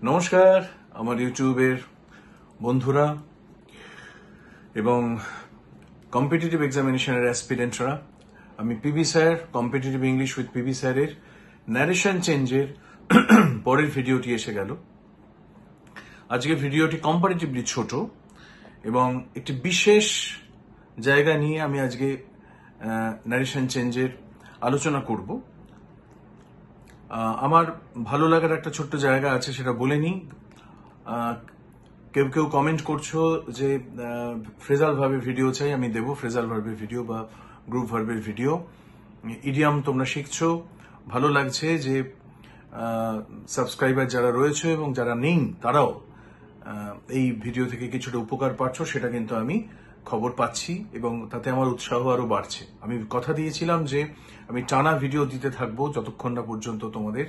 নমস্কার আমার ইউটিউবের বন্ধুরা এবং কম্পিটিটিভ এক্সামিনেশনের অ্যাসপিরেন্টরা। আমি PB sir, competitive English with PB স্যারের ন্যারেশন চেঞ্জের পরের ভিডিওটি এসে গেল। আজকের ভিডিওটি কম্পারেটিভলি ছোট এবং একটি বিশেষ জায়গা নিয়ে আমি আজকে ন্যারেশন চেঞ্জের আলোচনা করব। আমার ভালো লাগার একটা ছোট্ট জায়গা আছে, সেটা বলে নিই। কেউ কেউ কমেন্ট করছো যে ফ্রেজাল ভার্বের ভিডিও চাই, আমি দেবো ফ্রেজাল ভার্বের ভিডিও বা গ্রুপ ভার্বের ভিডিও। ইডিয়াম তোমরা শিখছো, ভালো লাগছে যে সাবস্ক্রাইবার যারা রয়েছে এবং যারা নেই তারাও এই ভিডিও থেকে কিছুটা উপকার পাচ্ছ, সেটা কিন্তু আমি খবর পাচ্ছি এবং তাতে আমার উৎসাহ আরো বাড়ছে। আমি কথা দিয়েছিলাম যে আমি টানা ভিডিও দিতে থাকবো যতক্ষণ না পর্যন্ত তোমাদের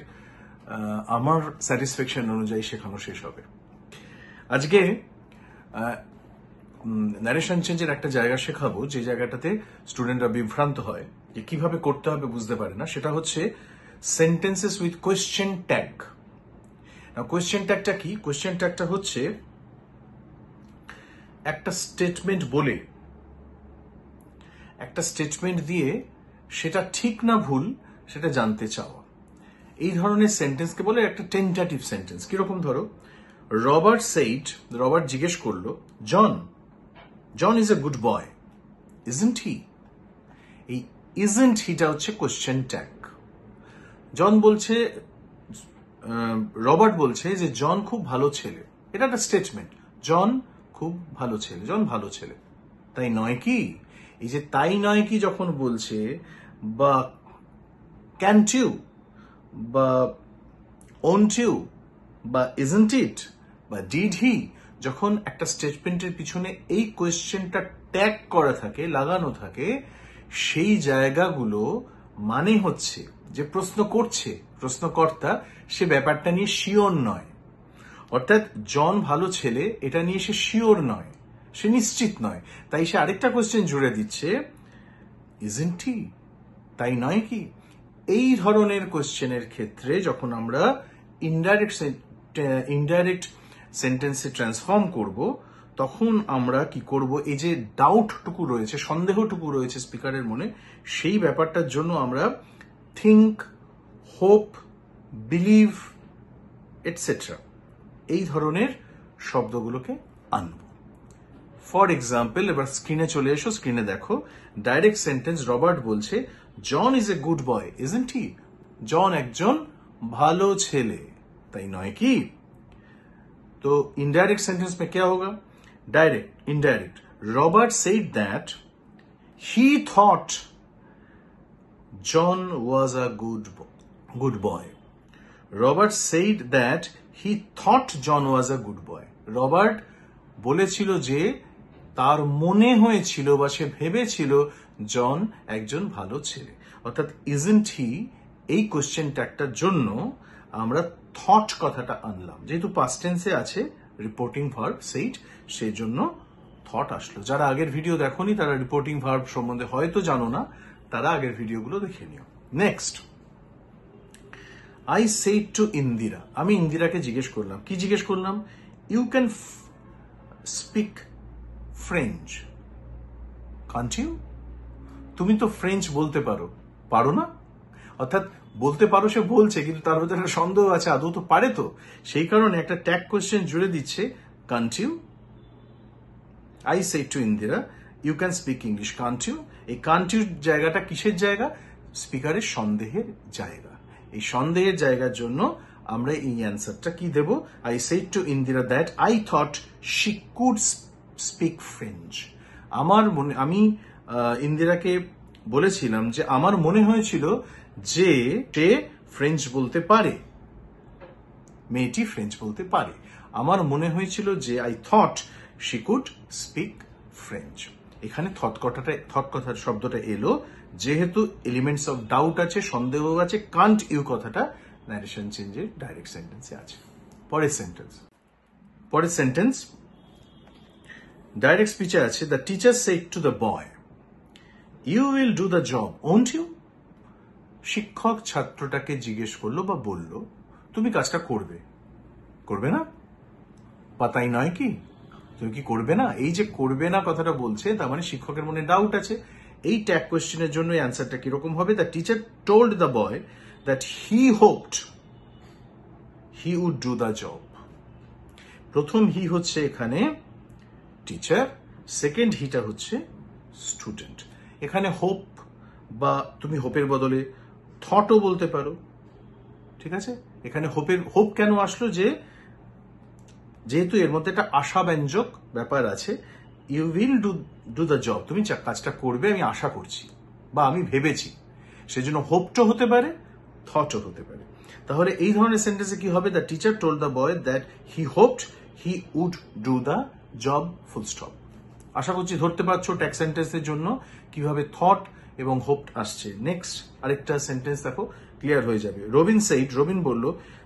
আমার স্যাটিসফ্যাকশন অনুযায়ী শেখানো শেষ হবে। আজকে ন্যারেশন চেঞ্জের একটা জায়গা শেখাবো, যে জায়গাটাতে স্টুডেন্টরা বিভ্রান্ত হয়, যে কিভাবে করতে হবে বুঝতে পারে না। সেটা হচ্ছে sentences with question tag. Question ট্যাগটা কি? কোয়েশ্চেন ট্যাগটা হচ্ছে একটা স্টেটমেন্ট বলে, একটা স্টেটমেন্ট দিয়ে সেটা ঠিক না ভুল সেটা জানতে চাওয়া। এই ধরনের সেন্টেন্সকে বলে একটা টেন্টাটিভ সেন্টেন্স। কিরকম? ধরো, রবার্ট সেইড, রবার্ট জিজ্ঞেস করলো, John is a good boy, isn't he? এই ইজন্ট হিটা হচ্ছে কোয়েশ্চেন ট্যাগ। জন বলছে, রবার্ট বলছে যে জন খুব ভালো ছেলে। এটা একটা স্টেটমেন্ট, জন খুব ভালো ছেলে, জন ভালো ছেলে। তাই নয় কি? এই যে তাই নয় কি যখন বলছে, বা ক্যান্ট ইউ, বা ওন্ট ইউ, বা ইজন্ট ইট, বা ডিড হি, যখন একটা স্টেটমেন্টের পিছনে এই কোয়েশ্চেনটা ট্যাগ করা থাকে, লাগানো থাকে, সেই জায়গাগুলো মানে হচ্ছে যে প্রশ্ন করছে প্রশ্নকর্তা সে ব্যাপারটা নিয়ে শিওর নয়। অর্থাৎ জন ভালো ছেলে এটা নিয়ে সে শিওর নয়, সে নিশ্চিত নয়। তাই সে আরেকটা কোয়েশ্চেন জুড়ে দিচ্ছে, ইজন্ট হি? তাই নয় কি? এই ধরনের কোয়েশ্চেনের ক্ষেত্রে যখন আমরা ইনডাইরেক্ট সেন্টেন্সে ট্রান্সফর্ম করব, তখন আমরা কি করব? এই যে ডাউটটুকু রয়েছে, সন্দেহটুকু রয়েছে স্পিকারের মনে, সেই ব্যাপারটার জন্য আমরা থিঙ্ক, হোপ, বিলিভ এটসেট্রা এই ধরনের শব্দগুলোকে আনব। ফর এক্সাম্পল, এবার স্ক্রিনে চলে এসো, স্ক্রিনে দেখো ডাইরেক্ট সেন্টেন্স। রবার্ট বলছে, John is a good boy, isn't he? John একজন ভালো ছেলে, তাই নয় কি? तो इनडायरेक्ट सेंटेंस में क्या होगा? Direct, indirect. Robert said that he thought John was a good boy. Robert said that he thought John was a good boy. Robert বলেছিল যে তার মনে হয়েছিল বা সে ভেবেছিল জন একজন ভালো ছেলে। অর্থাৎ ইজন্ট হি এই কোশ্চেন ট্যাগটার জন্য আমরা থট কথাটা আনলাম। যেহেতু পাস্ট টেন্সে আছে রিপোর্টিং ভার্ব সেইড, সেই জন্য থট আসলো। যারা আগের ভিডিও দেখোনি তারা রিপোর্টিং ভার্ব সম্বন্ধে হয়তো জানো না, তারা আগের ভিডিওগুলো দেখে নিও। Next, I said to Indira, আমি ইন্দিরাকে জিজ্ঞেস করলাম। কি জিজ্ঞেস করলাম? You can speak French, can't you? তুমি তো ফ্রেঞ্চ বলতে পারো, পারো না? অর্থাৎ বলতে পারো সে বলছে, কিন্তু তার মধ্যে একটা সন্দেহ আছে, আদৌ তো পারে তো? সেই কারণে একটা ট্যাগ কোয়েশ্চেন জুড়ে দিচ্ছে, can't you? I said to Indira you can speak English, can't you? এই কান্ট ইউ জায়গাটা কিসের জায়গা? স্পিকারের সন্দেহের জায়গা। এই সন্দেহের জায়গার জন্য আমরা এই অ্যান্সারটা কি দেব? I said to Indira that I thought she could speak French. আমি ইন্দিরাকে বলেছিলাম যে আমার মনে হয়েছিল যে সে ফ্রেঞ্চ বলতে পারে, মেয়েটি ফ্রেঞ্চ বলতে পারে। আমার মনে হয়েছিল যে I thought she could speak French. এখানে থট কথার শব্দটা এলো যেহেতু এলিমেন্টস অফ ডাউট আছে, সন্দেহ আছে। কান্ট ইউ কথাটা ন্যারেশন চেঞ্জের ডাইরেক্ট সেন্টেন্সে আছে। পরের সেন্টেন্স ডাইরেক্ট স্পিচে আছে, the teacher said to the boy, you will do the job, won't you? শিক্ষক ছাত্রটাকে জিজ্ঞেস করলো বা বলল, তুমি কাজটা করবে, করবে না? পাতাই নয় কি? তুমি কি করবে না? এই যে করবে না কথাটা বলছে, তার মানে শিক্ষকের মনে ডাউট আছে। এই ট্যাগ কোয়েশ্চেনের জন্য অ্যান্সারটা কিরকম হবে? The teacher told the boy that he hoped he would do the job. প্রথম হি হচ্ছে এখানে টিচার, সেকেন্ড হিটা হচ্ছে স্টুডেন্ট। এখানে হোপ বা তুমি হোপের বদলে থটও বলতে পারো, ঠিক আছে? এখানে হোপ কেন আসলো? যেহেতু এর মধ্যে একটা আশাব্যঞ্জক ব্যাপার আছে, you will do the job, তুমি কাজটা করবে আমি আশা করছি বা আমি ভেবেছি, সেজন্য হোপটা হতে পারে, থটও হতে পারে। তাহলে এই ধরনের সেন্টেন্সে কি হবে? The teacher told the boy that he hoped he would do the job, full stop. আশা করছি ধরতে পারছো ট্যাগ সেন্টেন্সের জন্য কিভাবে থট এবং হোপড আসছে। নেক্সট আরেকটা সেন্টেন্স দেখো, ক্লিয়ার হয়ে যাবে। রবিন বলল,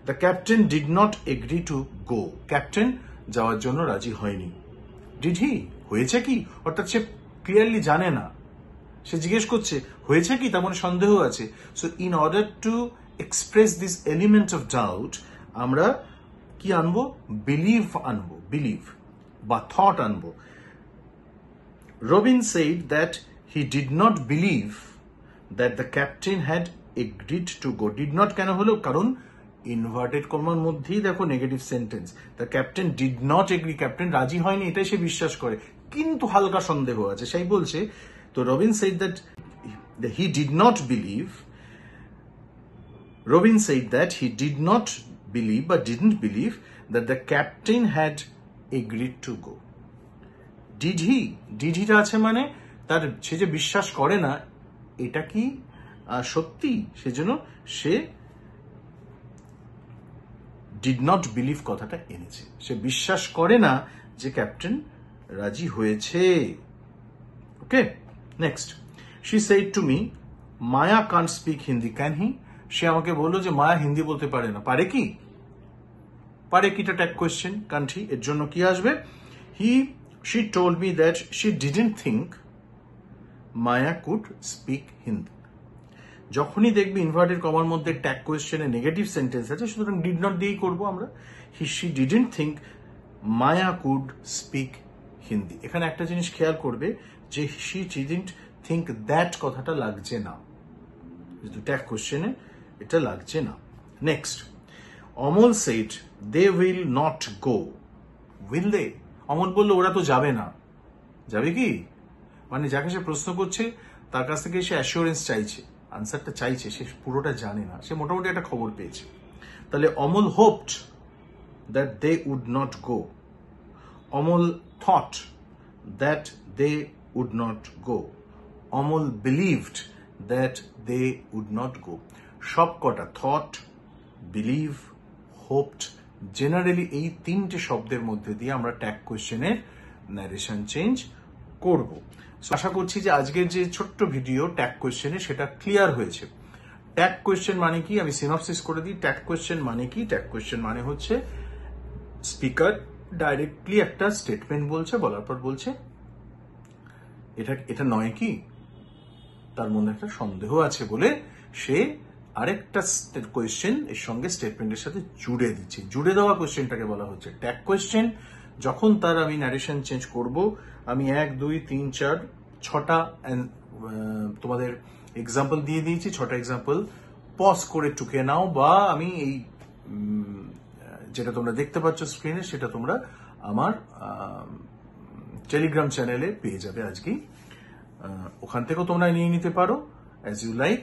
the captain did not agree to go. Captain যাওয়ার জন্য রাজি হয়নি। ডিড হি, হয়েছে কি? অর্থাৎ সে ক্লিয়ারলি জানে না, সে জিজ্ঞেস করছে হয়েছে কি, তার মনে সন্দেহ আছে। So in order to express this element of doubt আমরা কি আনবো? বিলিভ আনবো, বিলিভ বা থট আনবো। Robin said that he did not believe that the captain had agreed to go. Did not কেন হলো? কারণ ইনভার্টেড কমার মধ্যেই দেখো negative sentence. The captain did not agree, captain রাজি হয়নি এটাই সে বিশ্বাস করে, কিন্তু হালকা সন্দেহ আছে, সেই বলছে। তো Robin said that he did not believe. Robin said that he did not believe but didn't believe that the captain had agreed to go. Did হিটা আছে মানে তার সে যে বিশ্বাস করে না এটা কি সত্যি, সেজন্য সে ডিড নট বিলিভ কথাটা এনেছে। সে বিশ্বাস করে না যে ক্যাপ্টেন রাজি হয়েছে। Okay, next. She said to me, Maya can't speak Hindi, can he? সে আমাকে বললো যে মায়া হিন্দি বলতে পারে না, পারে কি? পারে কিটা ট্যাগ কোয়েশ্চেন, কান্ট হি, এর জন্য কি আসবে? She told me that she didn't think Maya could speak Hindi. যখনই দেখবি ইনভার্টেড কমার মধ্যে ট্যাগ কোয়েশ্চেনে নেগেটিভ সেন্টেন্স আছে, সুতরাং ডিড নট দিয়েই করবো আমরা। she didn't think Maya could speak Hindi. এখানে একটা জিনিস খেয়াল করবে যে she didn't think that কথাটা লাগছে না, যেহেতু ট্যাগ কোয়েশ্চেনে এটা লাগছে না। Next, Amal said they will not go. Will they? Amal বললো ওরা তো যাবে না। যাবে কি? মানে যাকে সে প্রশ্ন করছে তার কাছ থেকে সে অ্যাসিওরেন্স চাইছে, আনসারটা চাইছে, সে পুরোটা জানে না, সে মোটামুটি একটা খবর পেয়েছে। তাহলে Amal hoped that they would not go, Amal thought that they would not go, Amal believed that they would not go. সব কটা থট, বিলিভ, হোপড, জেনারেলি এই তিনটে শব্দের মধ্যে দিয়ে আমরা ট্যাগ কোয়েশ্চেনের ন্যারেশন চেঞ্জ করব। আশা করছি যে আজকের যে ছোট্ট ভিডিও ট্যাগ কোয়েশ্চেনে সেটা ক্লিয়ার হয়েছে। ট্যাগ কোয়েশ্চেন মানে কি আমি সিনপসিস করে দিই। ট্যাগ কোয়েশ্চেন মানে কি? ট্যাগ কোয়েশ্চেন মানে হচ্ছে স্পিকার ডাইরেক্টলি একটা স্টেটমেন্ট বলছে, বলার পর বলছে এটা নয় কি, তার মধ্যে একটা সন্দেহ আছে বলে সে আরেকটা কোয়েশ্চেন এর সঙ্গে স্টেটমেন্টের সাথে জুড়ে দিচ্ছে। জুড়ে দেওয়া কোয়েশ্চেনটাকে বলা হচ্ছে ট্যাগ কোয়েশ্চেন। যখন তার আমি ন্যারেশন চেঞ্জ করব, আমি 1, 2, 3, 4, 6টা তোমাদের এক্সাম্পল দিয়ে দিয়েছি। 6টা এক্সাম্পল পজ করে টুকে নাও, বা আমি এই যেটা তোমরা দেখতে পাচ্ছ স্ক্রিনে সেটা তোমরা আমার টেলিগ্রাম চ্যানেলে পেয়ে যাবে আজকেই। ওখান থেকেও তোমরা নিয়ে নিতে পারো অ্যাজ ইউ লাইক,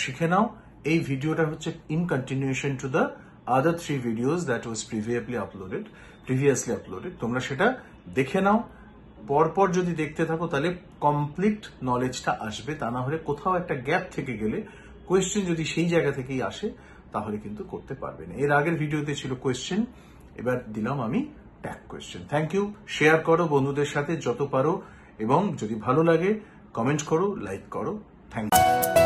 শিখে নাও। এই ভিডিওটা হচ্ছে in continuation to the other 3 videos that was previously uploaded. তোমরা সেটা দেখে নাও। পরপর যদি দেখতে থাকো তাহলে কমপ্লিট নলেজটা আসবে, তা না হলে কোথাও একটা গ্যাপ থেকে গেলে কোয়েশ্চেন যদি সেই জায়গা থেকেই আসে তাহলে কিন্তু করতে পারবে না। এর আগের ভিডিওতে ছিল কোয়েশ্চেন, এবার দিলাম আমি tag question. Thank you. Share করো বন্ধুদের সাথে যত পারো, এবং যদি ভালো লাগে কমেন্ট করো, লাইক করো। Thank you.